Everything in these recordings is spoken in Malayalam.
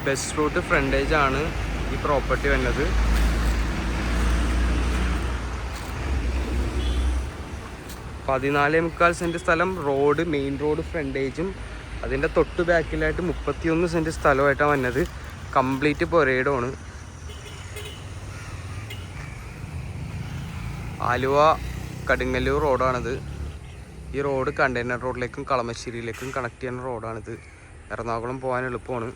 ബസ് റൂട്ട് ഫ്രണ്ടേജ് ആണ് ഈ പ്രോപ്പർട്ടി വരുന്നത്. $14.25 സ്ഥലം റോഡ്, മെയിൻ റോഡ് ഫ്രണ്ടേജും അതിൻ്റെ തൊട്ട് ബാക്കിലായിട്ട് 31 സെൻറ്റ് സ്ഥലമായിട്ടാണ് വന്നത്. കംപ്ലീറ്റ് പൊരയിടമാണ്. ആലുവ കടുങ്ങല്ലൂർ റോഡാണിത്. ഈ റോഡ് കണ്ടെയ്നർ റോഡിലേക്കും കളമശ്ശേരിയിലേക്കും കണക്ട് ചെയ്യുന്ന റോഡാണിത്. എറണാകുളം പോകാൻ എളുപ്പമാണ്.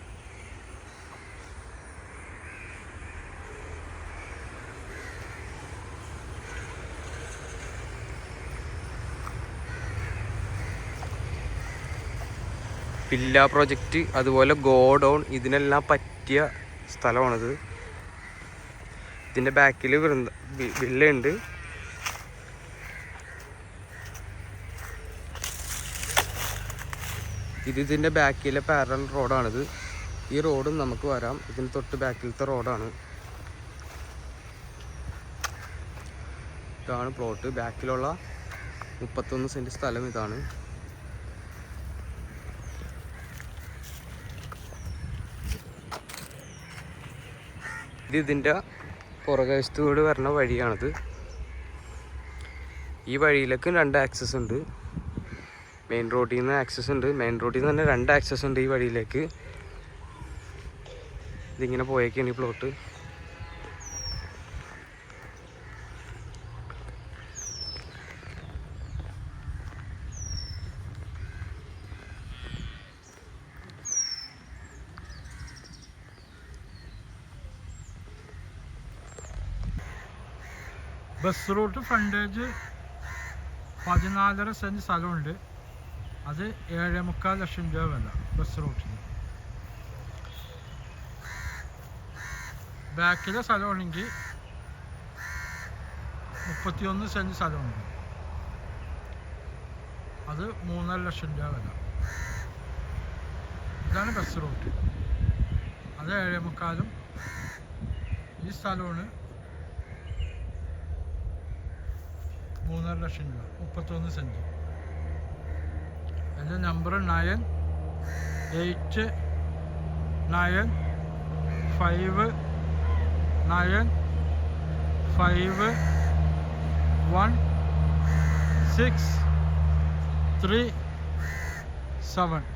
വില്ല പ്രൊജക്റ്റ്, അതുപോലെ ഗോഡൗൺ, ഇതിനെല്ലാം പറ്റിയ സ്ഥലമാണിത്. ഇതിൻ്റെ ബാക്കിൽ വില്ലയുണ്ട്. ഇതിൻ്റെ ബാക്കിലെ പാരലൽ റോഡാണിത്. ഈ റോഡും നമുക്ക് വരാം. ഇതിന് തൊട്ട് ബാക്കിലത്തെ റോഡാണ്. ഇതാണ് പ്ലോട്ട്. ബാക്കിലുള്ള 31 സെൻറ്റ് സ്ഥലം ഇതാണ്. ഇതിൻ്റെ പുറകുവശത്തൂടെ വരുന്ന വഴിയാണിത്. ഈ വഴിയിലേക്ക് 2 ആക്സസ് ഉണ്ട്. മെയിൻ റോഡിൽ നിന്ന് ആക്സസ് ഉണ്ട്. മെയിൻ റോഡിൽ നിന്ന് തന്നെ 2 ആക്സസ് ഉണ്ട് ഈ വഴിയിലേക്ക്. ഇതിങ്ങനെ പോയേക്കാണ് ഈ plot. Bus route frontage 14.5 cent സ്ഥലമുണ്ട്. അത് 7.25 ലക്ഷം രൂപ വില ബസ് റൂട്ടിന്. ബാക്കിലെ സ്ഥലമാണെങ്കിൽ 31 സെൻറ്റ് സ്ഥലമുണ്ട്. അത് 3.5 ലക്ഷം രൂപ വില. ഇതാണ് ബസ് റൂട്ട്. അത് 7.25. ഈ സ്ഥലമാണ് 3.5 ലക്ഷം രൂപ, 31 സെൻറ്റ്. എൻ്റെ നമ്പർ 9895951637.